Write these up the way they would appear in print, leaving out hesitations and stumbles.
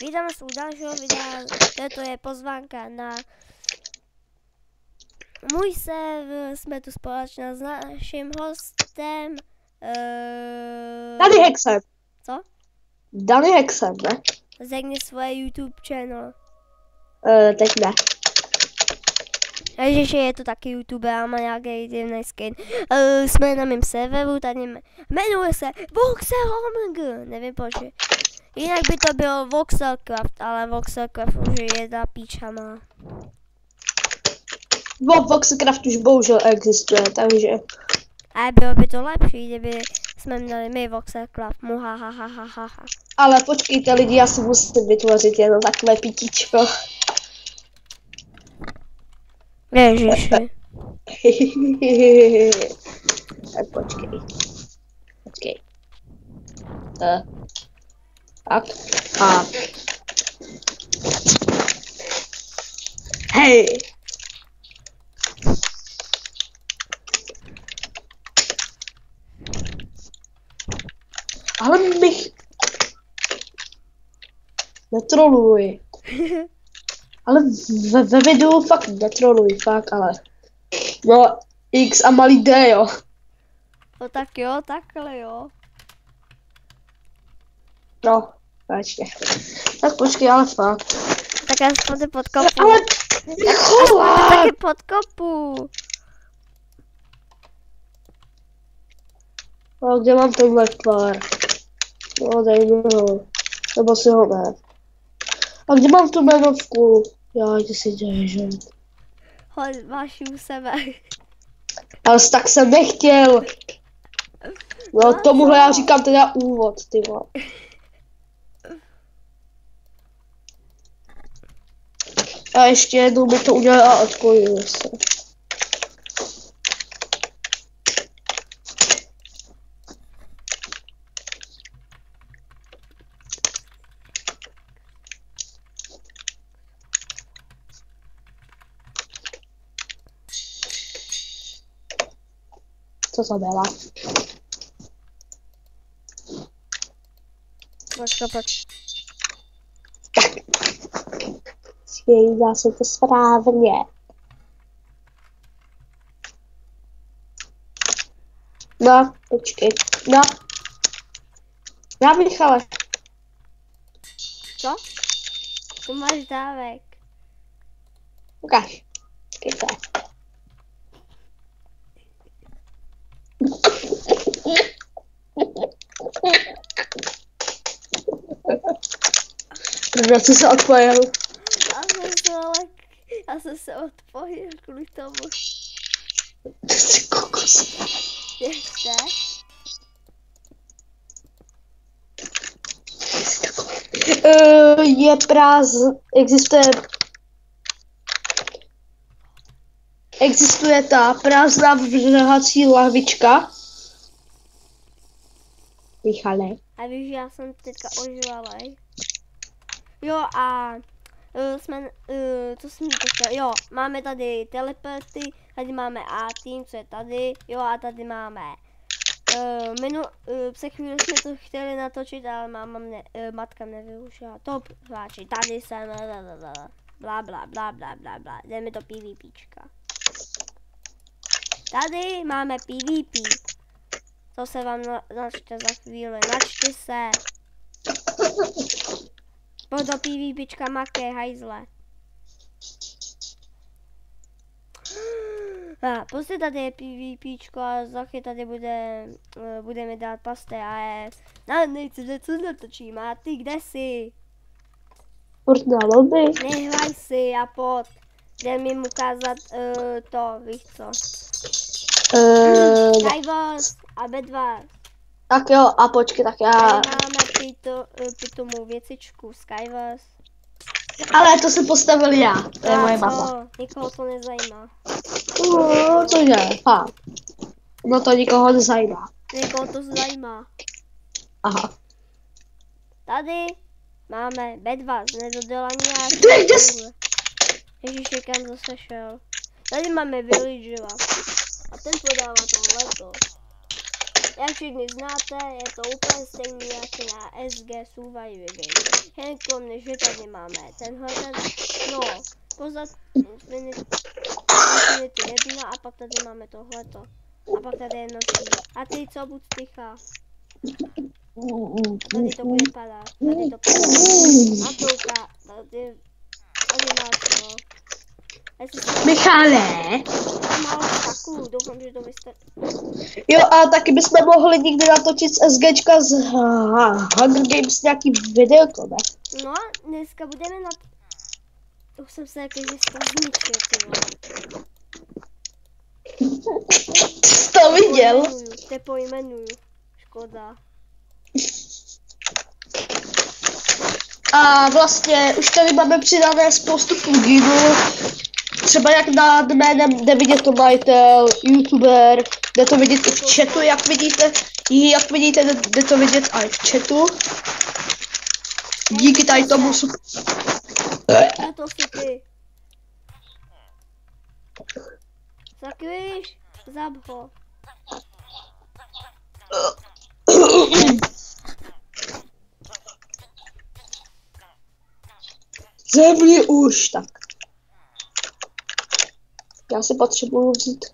Vítám vás u dalšího videa, toto je pozvánka na můj server, jsme tu společně s naším hostem. Danny Hexem. Co? Danny Hexem, ne? Řekni svoje YouTube channel. Teď ne. Ježiši, je to taky YouTuber a má nějaký divný skin. Jsme na mém serveru, tady jmenuje se Voxelomg, nevím proč. Jinak by to bylo Voxelcraft, ale Voxelcraft už je jedna píča má. Voxelcraft už bohužel existuje, takže... A bylo by to lepší, kdyby jsme měli my Voxelcraft, muhahahahaha. Ale počkejte lidi, já si musím vytvořit jenom takové pitíčko. Ježiši. Tak počkej. Tak. A. Hej. Ale bych... Netroluj. Ale ve videu fakt netroluj, fakt, ale... No, X a malý D, jo. No tak jo, takhle jo. No, ještě. Tak počkej, ale fakt. Tak já aspoň podkopu. Ale... Aspoň taky podkopu. A kde mám tenhle tvar? No, dej mi ho. Nebo si ho ne. A kde mám tu jmenovku? Já, kde si děješ, že? Hoď, máš ji u sebe. Ale tak jsem nechtěl. No, tomuhle já říkám teda úvod, ty vole. A ještě jednou mi to udělala a odpojil se. Co to byla? Počkej. Tak. Dá se to správně. No, počkej. No. Já Michale. Co? Tu máš dávek. Ukáž. Počkejte. Kdo se odpojil? Já jsem se odpojil kvůli tomu. Ty jsi kokos. Ještě? Je existuje ta prázdná vrhací lahvička. Michale. A víš, já jsem teďka oživalej. Jo a co jsem to chtěl, jo, máme tady teleporty, tady máme A-team, co je tady, jo a tady máme, před chvíli jsme to chtěli natočit, ale matka nevyužila, top hráči, tady jsem, bla, jde mi to PvPčka. Tady máme PvP, to se vám načte za chvíli, načte se. Pojď do PvPčka maké, hajzle. Prostě tady je PvPčko a za chvíli tady budeme dát pasté a je... No, nejce, co natočím, a ty kde jsi? Furt na lobby. Nehlaj si a pod. Jdem jim ukázat to, víš co? Skywars a Bedwars. Tak jo, a počkej, tak já... Tady máme pitomou věcičku, Skywars. Ale to jsem postavil já, to je moje baba. Nikoho to nezajímá. Cože, no to nikoho nezajímá. Někoho to zajímá. Aha. Tady máme Bedwars, nedodelaní Ježiši, kam zase šel. Tady máme Villagera. A ten podává tohleto. Jak všichni znáte, je to úplně stejný jako na SG Survivor Game. Jen kromě, že tady máme tenhle, no, pozad Infinity 1 a pak tady máme tohleto. A pak tady je nocí. A ty co, buď ticha. Tady to bude padat, tady to padá. A touka, tady máš, no. Michale! Málo taků, doufám, že to vystačí. Jo, a taky bychom mohli někdy natočit z SGčka z Hunger Games nějaký video, ne? No, dneska budeme na... Už jsem se jakože zničil, ty vole. To viděl? Te pojmenuju. Škoda. A vlastně už tady máme přidané spoustu pluginů. Třeba jak nad jménem jde vidět to majitel, youtuber, jde to vidět i v chatu, jak vidíte, jde to vidět i v chatu. Díky tady tomu A to si ty. Zakryš, zab ho. Zemli už, tak. Já si potřebuju vzít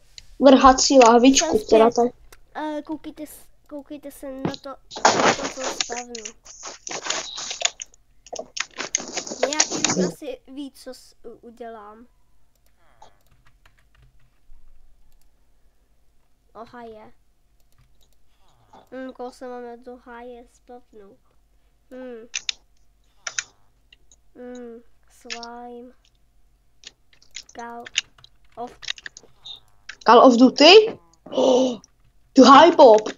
vrhací lávičku, která tady... Koukejte se na to, co stavnu. Nějaký asi ví, co udělám. Ohaje. Koho se máme do háje spavnout. Slime. Call of Duty? Oh, to high pop.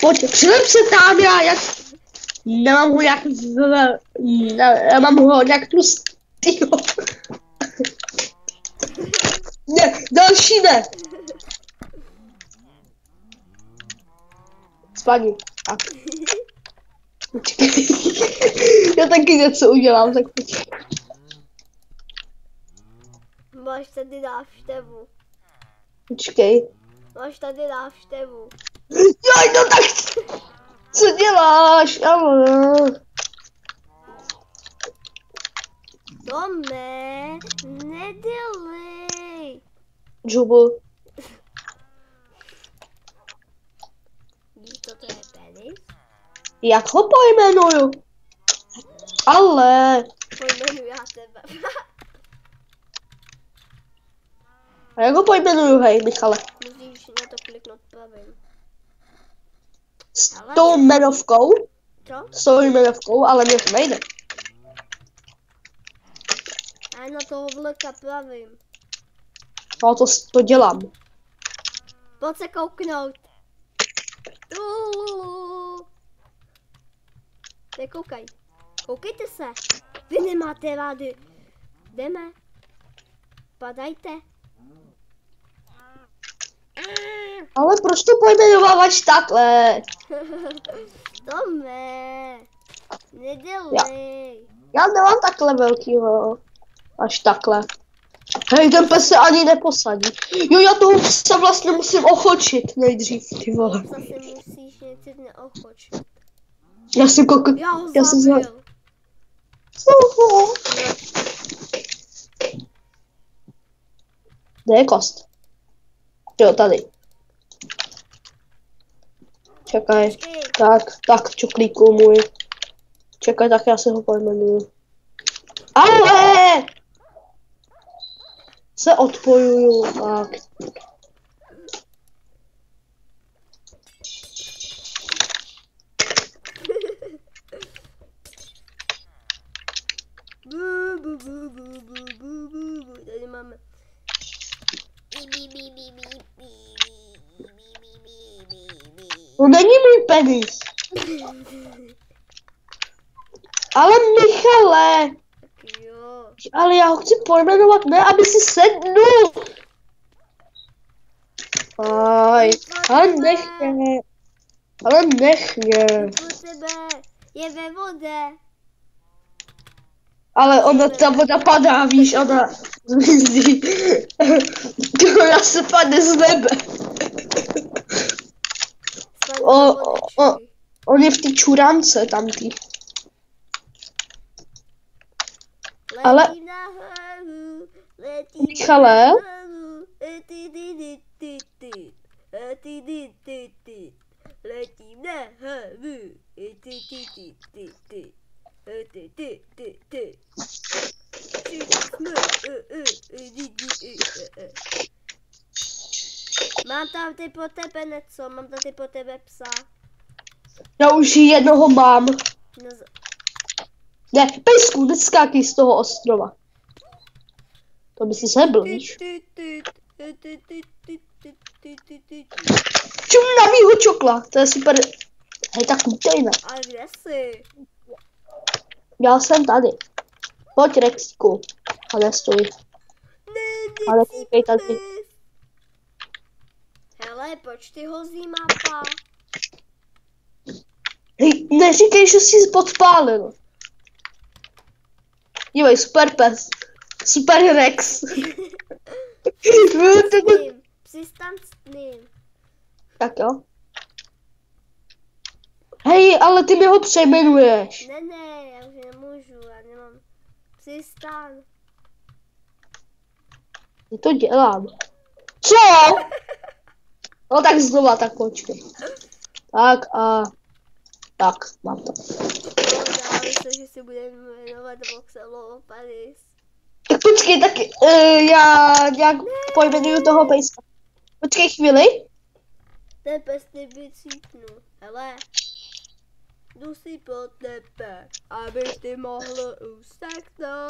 Pojď, přilep se tam, já nemám ho jak nemám ho jak tlustýho. Ne, další ne. Spaní. Já taky něco udělám, tak počkej. Máš tady návštěvu. Počkej. Máš tady návštěvu. Joj, no tak co děláš? Tome, nedělej. Džubu. Víš, co to je penis? Jak ho pojmenuju? Ale. Pojmenuji já tebe. A jak ho pojmenuju, hej, Michale? Musíš na to kliknout pravým. S tou jmenovkou? Co? S tou jmenovkou, ale mě to nejde. A na toho vlka pravým. No to dělám. Pojď se kouknout. Nekoukaj. Koukejte se. Vy nemáte rádi. Jdeme. Padajte. Ale proč to pojmenováváš takhle? Tome. Nedělej. Já nemám takhle velkýho. Až takhle. Hej, ten pes se ani neposadí. Jo, já toho psa vlastně musím ochočit nejdřív, ty vole. Zase musíš něco neochočit. Já si Já ho zabil. Kde je kost? Jo, tady. Čekaj. Tak, čoklíku můj. Čekaj, tak já se ho pojmenuju. Ale! Se odpojuju, tak. Tady máme. No není můj penis. Ale Michale. Jo. Ale já ho chci pojmenovat, ne, aby si sednul. Aj, ale nech mě. Ale nech mě. Po tebe je ve vodě. Ale ona, ta voda padá, víš, ona zmizí. Ona se padne z nebe. On je v té čurance tam tý. Ale... Michale? Letím na hlavu. Mám tam ty po tebe něco, mám tady po tebe psa. Já už jednoho mám. Ne, pejsku, neskákej z toho ostrova. To by si sebl, víš? Čum na mýho čokla, to je super. Hej, tak lítej, ne? A kde jsi? Já jsem tady. Pojď, Rexíku. A nestoj. Ale koukej tady. Hele, proč ty hozí mapa? Hej, neříkej, že jsi podpálil. Dívej, super pes. Super Rex. Přistan s ním. Tak jo. Hej, ale ty mi ho přejmenuješ. Ne, já už nemůžu, já nemám. Přistan. Já to dělám. Co? No tak znova, tak počkej. Tak a... Tak, mám to. Já myslím, že si budeme jmenovat Voxelo Paris. Tak počkej, tak já nějak pojmenuju toho pejska. Počkej chvíli. Ten pes nevycítnu. Hele. Jdu si po tebe, abych ty mohl useknout.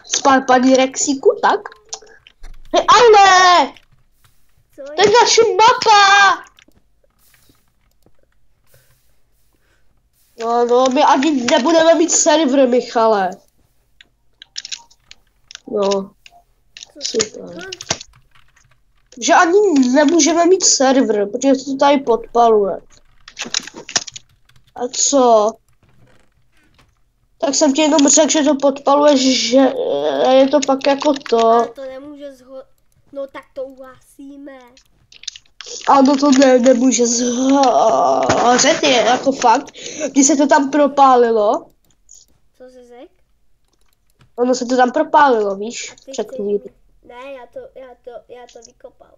Spal paní Rexíku, tak? Hej, ale! Co To je naše mapa! No, my ani nebudeme mít server, Michale. No, super. Že ani nemůžeme mít server, protože se to tady podpaluje. A co? Tak jsem ti jenom řekl, že to podpaluješ, že je to pak jako to. Ale to nemůže No tak to uhasíme. Ano, to nemůže zhořet, je jako fakt. Když se to tam propálilo. Co jsi řekl? Ono se to tam propálilo, víš? Před chvílí. Ne, já to vykopal.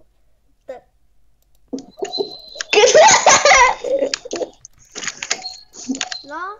No,